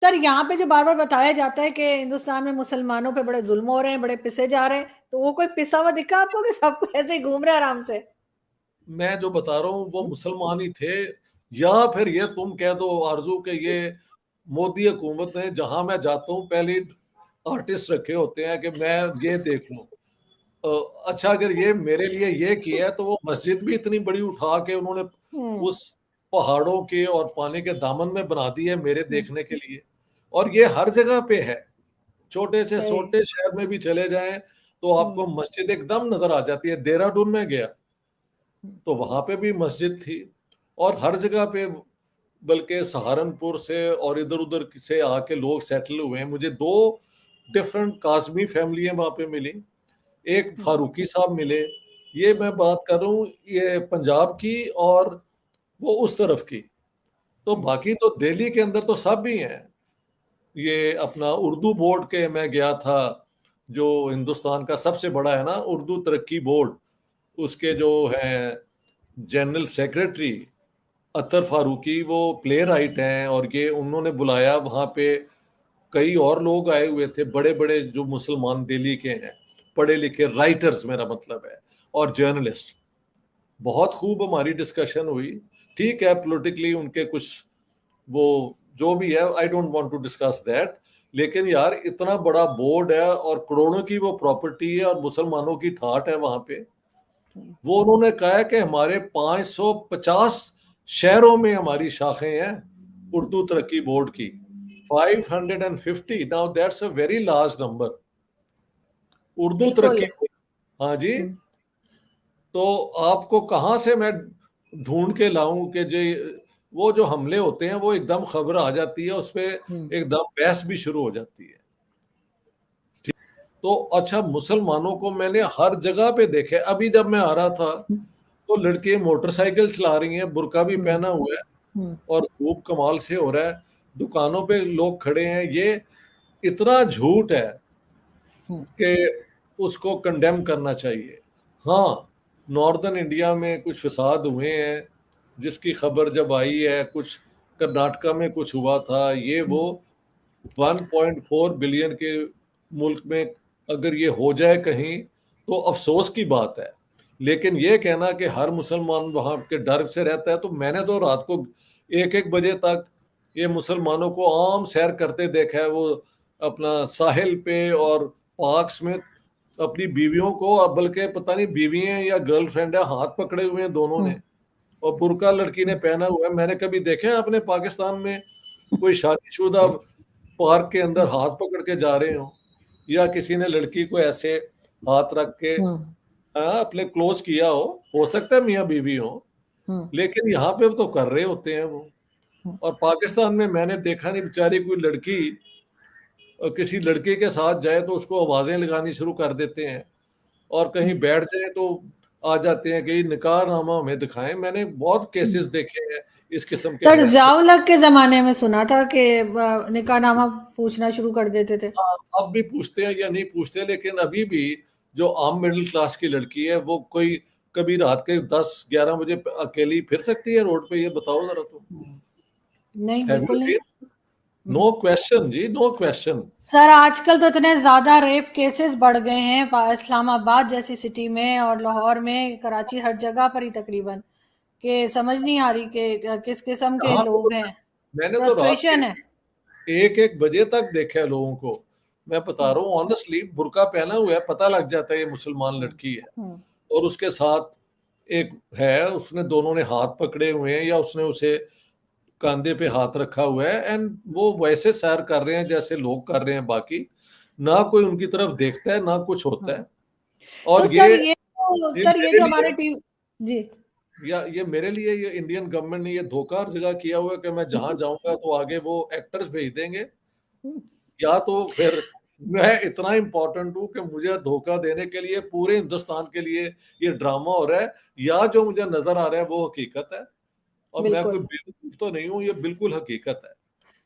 Sir यहाँ पे जो बार बार बताया जाता है कि हिंदुस्तान में मुसलमानों पे बड़े जुल्म हो रहे हैं, बड़े पिसे जा रहे हैं, तो वो कोई पिसा हुआ दिखा आपको कि सब ऐसे ही घूम रहे हैं आराम से? मैं जो बता रहा हूँ वो मुसलमान ही थे, या फिर ये तुम कह दो आरजू के ये मोदी हुकूमत ने जहां मैं जाता हूँ पहले आर्टिस्ट रखे होते हैं कि मैं ये देख लूं। अच्छा, अगर ये मेरे लिए ये किया है तो वो मस्जिद भी इतनी बड़ी उठा के उन्होंने हम्म। उस पहाड़ों के और पानी के दामन में बना दी है मेरे हम्म। देखने के लिए। और ये हर जगह पे है, छोटे से सही। छोटे शहर में भी चले जाएं तो आपको हम्म। मस्जिद एकदम नजर आ जाती है। देहरादून में गया हम्म। तो वहां पे भी मस्जिद थी, और हर जगह पे, बल्कि सहारनपुर से और इधर उधर से आके लोग सेटल हुए हैं। मुझे दो डिफरेंट काजमी फैमिलियां वहां पे मिली, एक हम्म। फारूकी साहब मिले। ये मैं बात कर रहा हूँ ये पंजाब की, और वो उस तरफ की। तो हम्म। बाकी तो दिल्ली के अंदर तो सब भी हैं। ये अपना उर्दू बोर्ड के मैं गया था, जो हिंदुस्तान का सबसे बड़ा है ना उर्दू तरक्की बोर्ड, उसके जो हैं जनरल सेक्रेटरी अतर फारूकी, वो प्ले राइट हैं, और ये उन्होंने बुलाया वहां पे। कई और लोग आए हुए थे, बड़े बड़े जो मुसलमान दिल्ली के हैं, पढ़े लिखे राइटर्स मेरा मतलब है, और जर्नलिस्ट। बहुत खूब हमारी डिस्कशन हुई। ठीक है, पॉलिटिकली उनके कुछ वो जो भी है, I don't want to discuss that. लेकिन यार इतना बड़ा बोर्ड है और करोड़ों की वो प्रॉपर्टी है और मुसलमानों की ठाट है वहां पे। हम्म। वो उन्होंने कहा है कि हमारे 550 शहरों में हमारी शाखें हैं उर्दू तरक्की बोर्ड की। 550, now that's a very large number, Urdu बिल्कुल। तरक्की बोर्ड। हाँ जी। हम्म। तो आपको कहाँ से मैं ढूंढ के लाऊं कि जो वो जो हमले होते हैं वो एकदम खबर आ जाती है, उस हम्म। पर एकदम बहस भी शुरू हो जाती है। तो अच्छा, मुसलमानों को मैंने हर जगह पे देखे। अभी जब मैं आ रहा था तो लड़के मोटरसाइकिल चला रही हैं, बुर्का भी हम्म। पहना हुआ है, हम्म। और खूब कमाल से हो रहा है। दुकानों पे लोग खड़े हैं। ये इतना झूठ है हम्म। कि उसको कंडेम करना चाहिए। हाँ, नॉर्दर्न इंडिया में कुछ फसाद हुए हैं, जिसकी खबर जब आई है, कुछ कर्नाटका में कुछ हुआ था, ये वो 1.4 बिलियन के मुल्क में अगर ये हो जाए कहीं तो अफसोस की बात है। लेकिन ये कहना कि हर मुसलमान वहां के डर से रहता है, तो मैंने तो रात को 1-1 बजे तक ये मुसलमानों को आम सैर करते देखा है। वो अपना साहिल पे और पार्क्स में अपनी बीवियों को, अब बल्कि पता नहीं बीवी हैं या गर्लफ्रेंड है, हाथ पकड़े हुए हैं दोनों ने, हम्म। और बुर्का लड़की ने पहना हुआ है। मैंने कभी देखे हैं अपने पाकिस्तान में कोई शादीशुदा पार्क के अंदर हाथ पकड़ के जा रहे हो, या किसी ने लड़की को ऐसे हाथ रख के हम्म। अपने क्लोज किया हो सकता है मियाँ बीवी हो, हम्म। लेकिन यहाँ पे तो कर रहे होते हैं वो। हम्म। और पाकिस्तान में मैंने देखा नहीं, बेचारी कोई लड़की किसी लड़के के साथ जाए तो उसको आवाजें लगानी शुरू कर देते हैं, और कहीं हम्म। बैठ जाए तो आ जाते हैं कि निकाहनामा हमें दिखाएं। मैंने बहुत केसेस हम्म। देखे हैं इस किस्म के सर हरासमेंट। जावलक के जमाने में सुना था कि निकाहनामा पूछना शुरू कर देते थे। हाँ, अब भी पूछते हैं या नहीं पूछते, लेकिन अभी भी जो आम मिडिल क्लास की लड़की है वो कोई कभी रात के 10-11 बजे अकेली फिर सकती है रोड पे? ये बताओ जरा तुम। नहीं, हैव यू बिल्कुल नहीं। सीन? नो हम्म। क्वेश्चन जी, नो क्वेश्चन। सर आजकल तो इतने ज्यादा रेप केसेस बढ़ गए हैं इस्लामाबाद जैसी सिटी में और लाहौर में, कराची, हर जगह पर ही तकरीबन, कि समझ नहीं आ रही कि किस किस्म के हाँ, लोग हैं। मैंने तो रात फ्रस्ट्रेशन है। के 1-1 बजे तक देखा है लोगों को। मैं बता हम्म। रहा हूँ ऑनेस्टली, बुर्का पहना हुआ है, पता लग जाता है ये मुसलमान हम्म। लड़की है। हम्म। और उसके साथ एक है, उसने दोनों ने हाथ पकड़े हुए हैं, या उसने उसे कंधे पे हाथ रखा हुआ है, एंड वो वैसे सैर कर रहे हैं जैसे लोग कर रहे हैं बाकी। ना कोई उनकी तरफ देखता है, ना कुछ होता हम्म। है। तो और सर ये तो ये सर ये मेरे जो लिए, हमारे टीम। जी। या ये मेरे लिए, ये इंडियन गवर्नमेंट ने ये धोखा हर जगह किया हुआ है कि मैं जहां जाऊंगा तो आगे वो एक्टर्स भेज देंगे, या तो फिर मैं इतना इंपॉर्टेंट हूं कि मुझे धोखा देने के लिए पूरे हिंदुस्तान के लिए ये ड्रामा हो रहा है, या जो मुझे नजर आ रहा है वो हकीकत है। और मैं कोई बिल्कुल। बेवकूफ तो नहीं हूं, ये बिल्कुल हकीकत है।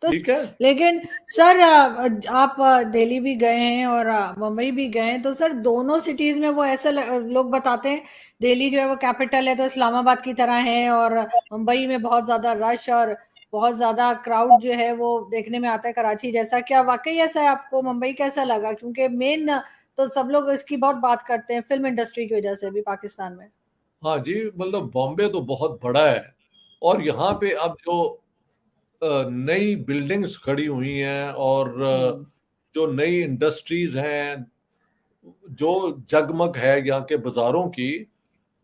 तो ठीक है। लेकिन सर आप दिल्ली भी गए हैं और मुंबई भी गए हैं, तो सर दोनों सिटीज में वो ऐसा लोग बताते हैं, दिल्ली जो है वो कैपिटल है तो इस्लामाबाद की तरह है, और मुंबई में बहुत ज्यादा रश और बहुत ज्यादा क्राउड जो है वो देखने में आता है कराची जैसा। क्या वाकई ऐसा है? आपको मुंबई कैसा लगा? क्योंकि मेन तो सब लोग इसकी बहुत बात करते हैं फिल्म इंडस्ट्री की वजह से भी पाकिस्तान में। हाँ जी, मतलब बॉम्बे तो बहुत बड़ा है, और यहाँ पे अब जो नई बिल्डिंग्स खड़ी हुई हैं, और हम्म। जो नई इंडस्ट्रीज हैं, जो जगमग है यहाँ के बाजारों की,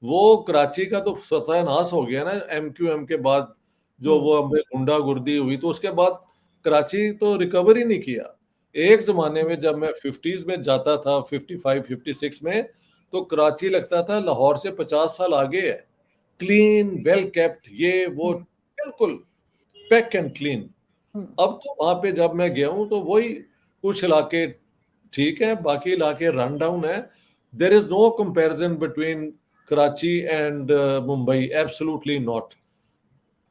वो कराची का तो सत्यानाश हो गया ना MQM के बाद। जो हम्म। वो हमें गुंडागर्दी हुई, तो उसके बाद कराची तो रिकवर ही नहीं किया। एक जमाने में जब मैं 50s में जाता था, 55 56 में, तो कराची लगता था लाहौर से 50 साल आगे है। क्लीन, वेल केप्ट, ये वो, हम्म। बिल्कुल पैक एंड क्लीन। हम्म। अब तो वहां पे जब मैं गया हूं तो वही कुछ इलाके ठीक है, बाकी इलाके रन डाउन है। There is no comparison between Karachi and Mumbai, absolutely not.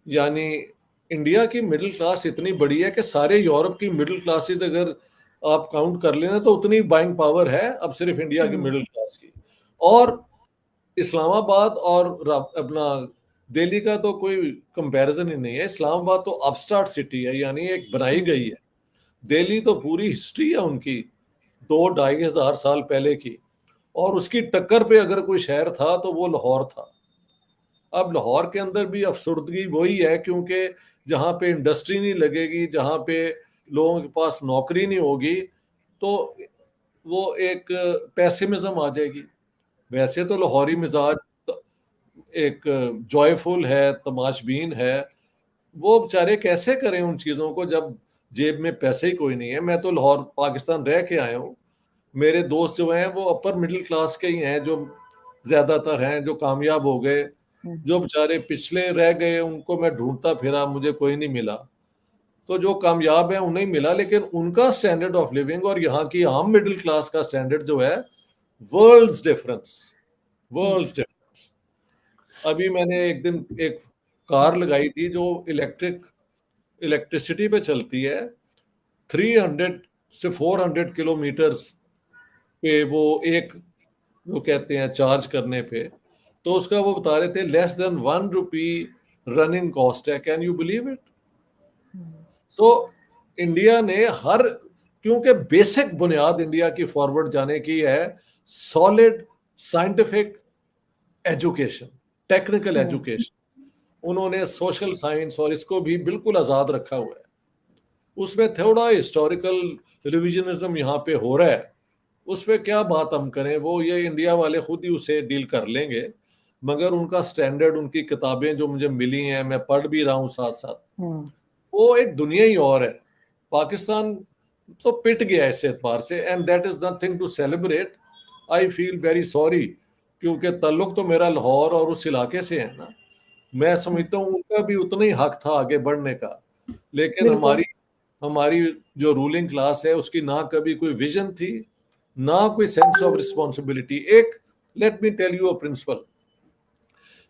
यानी इंडिया की मिडिल क्लास इतनी बड़ी है कि सारे यूरोप की मिडिल क्लासेस अगर आप काउंट कर लेना तो उतनी बाइंग पावर है अब सिर्फ इंडिया की हम्म। मिडिल क्लास की। और इस्लामाबाद और अपना दिल्ली का तो कोई कंपैरिजन ही नहीं है। इस्लामाबाद तो अपस्टार्ट सिटी है, यानी एक बनाई गई हम्म। है। दिल्ली तो पूरी हिस्ट्री है उनकी, 2 ढाई हजार साल पहले की। और उसकी टक्कर पे अगर कोई शहर था तो वो लाहौर था। अब लाहौर के अंदर भी अफसुर्दगी वही है, क्योंकि जहाँ पे इंडस्ट्री नहीं लगेगी, जहाँ पे लोगों के पास नौकरी नहीं होगी, तो वो एक पैसिमिज्म आ जाएगी। वैसे तो लाहौरी हम्म। मिजाज एक जॉयफुल है, तमाशबीन है। वो बेचारे कैसे करें उन चीज़ों को जब जेब में पैसे ही कोई नहीं है। मैं तो लाहौर पाकिस्तान रह के आया हूँ। मेरे दोस्त जो हैं वो अपर मिडिल क्लास के ही हैं, जो ज़्यादातर हैं, जो कामयाब हो गए। हम्म। जो बेचारे पिछले रह गए उनको मैं ढूंढता फिरा, मुझे कोई नहीं मिला। तो जो कामयाब है उन्हें ही मिला, लेकिन उनका स्टैंडर्ड ऑफ लिविंग और यहाँ की आम मिडिल क्लास का स्टैंडर्ड जो है, world's difference, hmm. World's difference. अभी मैंने एक दिन एक कार लगाई थी जो इलेक्ट्रिसिटी पे चलती है। 300 से 400 किलोमीटर्स पे वो एक, वो कहते हैं चार्ज करने पे, तो उसका वो बता रहे थे less than 1 रुपी रनिंग कॉस्ट है। Can you believe it? So India ने हर, क्योंकि बेसिक बुनियाद इंडिया की फॉरवर्ड जाने की है, सॉलिड साइंटिफिक एजुकेशन, टेक्निकल हम्म। एजुकेशन। उन्होंने सोशल साइंस और इसको भी बिल्कुल आज़ाद रखा हुआ है। उसमें थोड़ा हिस्टोरिकल रिविजनिज्म यहाँ पे हो रहा है। उस पर क्या बात हम करें, वो ये इंडिया वाले खुद ही उसे डील कर लेंगे। मगर उनका स्टैंडर्ड, उनकी किताबें जो मुझे मिली हैं, मैं पढ़ भी रहा हूँ साथ साथ, हम्म। वो एक दुनिया ही और है। पाकिस्तान तो पिट गया इस एतबार से, and that is nothing to celebrate. I feel very sorry, क्योंकि ताल्लुक तो मेरा लाहौर और उस इलाके से है ना। मैं हम्म। समझता हूँ उनका भी उतना ही हक था आगे बढ़ने का। लेकिन बिल्कुल। हमारी हमारी जो रूलिंग क्लास है उसकी ना कभी कोई विजन थी, ना कोई सेंस ऑफ रिस्पॉन्सिबिलिटी। एक, let me tell you a principle,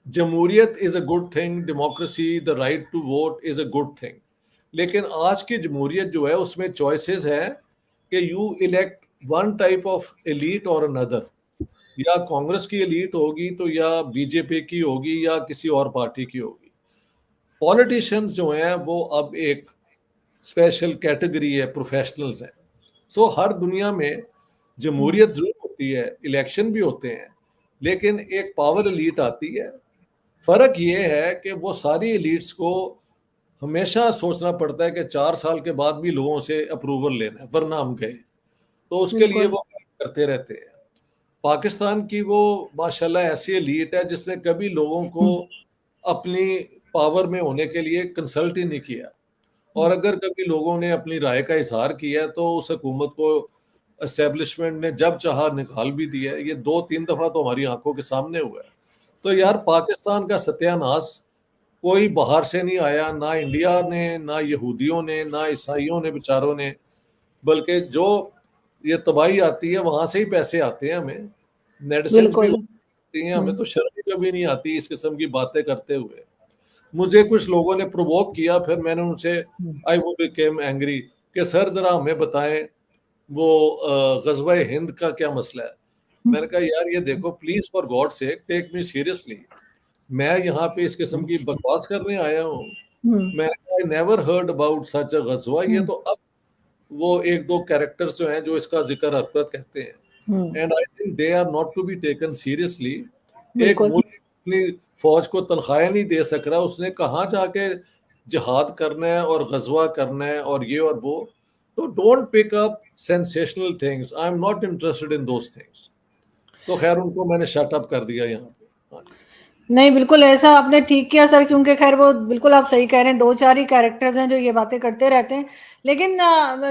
जमहूरियत is a good thing, democracy, the right to vote is a good thing. लेकिन आज की जमहूरियत जो है उसमें चॉइसेस हैं कि you elect one type of elite और अनदर। या कांग्रेस की एलीट होगी तो या बीजेपी की होगी या किसी और पार्टी की होगी। पॉलिटिशियंस जो हैं वो अब एक स्पेशल कैटेगरी है, प्रोफेशनल्स हैं। सो हर दुनिया में हम्म। जमहूरियत जरूर होती है, इलेक्शन भी होते हैं, लेकिन एक पावर एलीट आती है। फर्क ये है कि वो सारी एलीट्स को हमेशा सोचना पड़ता है कि 4 साल के बाद भी लोगों से अप्रूवल लेना है, वरना हम गए। तो उसके लिए बिल्कुल। वो करते रहते हैं। पाकिस्तान की वो माशाल्लाह ऐसी एलीट है जिसने कभी लोगों को अपनी पावर में होने के लिए कंसल्ट ही नहीं किया। और अगर कभी लोगों ने अपनी राय का इजहार किया तो उस हुकूमत को एस्टेब्लिशमेंट ने जब चाहा निकाल भी दिया। ये 2 3 दफा तो हमारी आंखों के सामने हुआ है। तो यार पाकिस्तान का सत्यानाश कोई बाहर से नहीं आया, ना इंडिया ने, ना यहूदियों ने, ना ईसाइयों ने बेचारों ने। बल्कि जो ये तबाही आती है वहां से ही पैसे आते हैं हमें, मेडिसिन भी बिल्कुल। आती हैं हमें। हम्म। तो शर्म कभी नहीं आती इस किस्म की बातें करते हुए। मुझे कुछ लोगों ने प्रोवोक किया, फिर मैंने उनसे, आई वो बिकेम एंग्री कि सर जरा हमें बताएं वो गजवा हिंद का क्या मसला है। मैंने कहा यार ये देखो, please for God sake take me seriously. मैं यहाँ पे इस किस्म की बकवास करने आया हूँ? हम्म। मैंने कहा I never heard about such a गजवा। ये हम्म। तो अब वो एक दो कैरेक्टर्स जो हैं जो इसका जिक्र हरकत कहते हम्म। हैं, and I think they are not to be taken seriously. एक बिल्कुल। मुल्क अपनी फौज को तनख्वाहें नहीं दे सक रहा, उसने कहाँ जाके जिहाद करना है और गजवा करना है और ये और वो। तो don't pick up sensational things, I am not interested in those things. तो खैर उनको मैंने शट अप कर दिया यहाँ पे। हाँ नहीं, बिल्कुल ऐसा आपने ठीक किया सर, क्योंकि खैर वो बिल्कुल आप सही कह रहे हैं, दो चार ही कैरेक्टर्स हैं जो ये बातें करते रहते हैं। लेकिन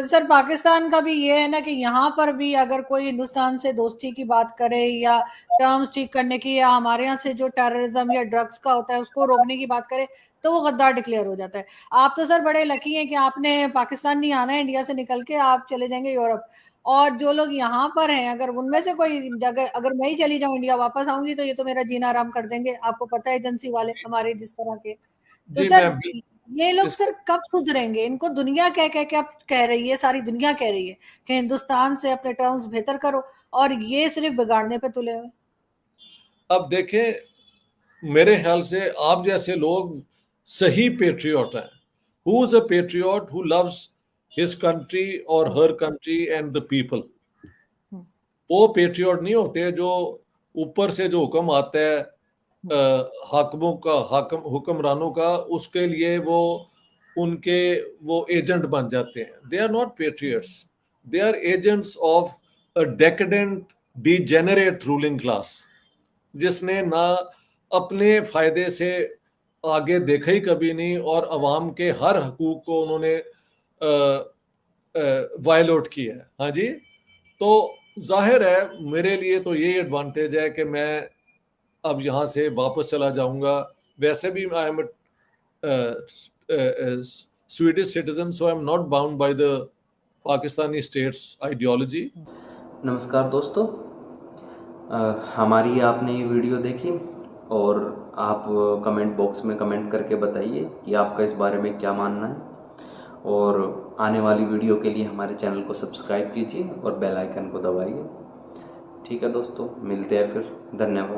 सर पाकिस्तान का भी ये है ना कि यहाँ पर भी अगर कोई हिंदुस्तान से दोस्ती की बात करे या टर्म्स ठीक करने की, या हमारे यहाँ से जो टेररिज्म या ड्रग्स का होता है उसको रोकने की बात करे, तो वो गद्दार डिक्लेयर हो जाता है। आप तो सर बड़े लकी हैं कि आपने पाकिस्तान नहीं आना है, इंडिया से निकल के आप चले जाएंगे यूरोप। और जो लोग यहाँ पर हैं, अगर उनमें से कोई, अगर अगर मैं ही चली जाऊं इंडिया, वापस आऊंगी तो ये तो मेरा जीना आराम कर देंगे, आपको पता है एजेंसी वाले हमारे जिस तरह के। तो जी सर मैं ये लोग इस सर कब सुधरेंगे? इनको दुनिया कह कह के अब कह रही है, सारी दुनिया कह रही है कि हिंदुस्तान से अपने टर्म्स बेहतर करो, और ये सिर्फ बिगाड़ने पे तुले हुए। अब देखें, मेरे ख्याल से आप जैसे लोग सही पेट्रियट हैं। Who is a patriot who loves his country और हम्म। हर कंट्री एंड द पीपल। हम्म। वो पेट्रियट नहीं होते जो ऊपर से जो हुक्म आता है हाकिमों का, हाकिम हुक्मरानों का, उसके लिए वो उनके वो एजेंट बन जाते हैं। They are not patriots, they are agents of a decadent degenerate ruling class, जिसने ना अपने फायदे से आगे देखा ही कभी नहीं और अवाम के हर हकूक को उन्होंने वायलेट किया है। हाँ जी। तो जाहिर है मेरे लिए तो यही एडवांटेज है कि मैं अब यहाँ से वापस चला जाऊंगा। वैसे भी I am Swedish citizen, so I am not bound by the Pakistani states ideology. नमस्कार दोस्तों, हमारी आपने ये वीडियो देखी और आप कमेंट बॉक्स में कमेंट करके बताइए कि आपका इस बारे में क्या मानना है, और आने वाली वीडियो के लिए हमारे चैनल को सब्सक्राइब कीजिए और बेल आइकन को दबाइए। ठीक है दोस्तों, मिलते हैं फिर। धन्यवाद।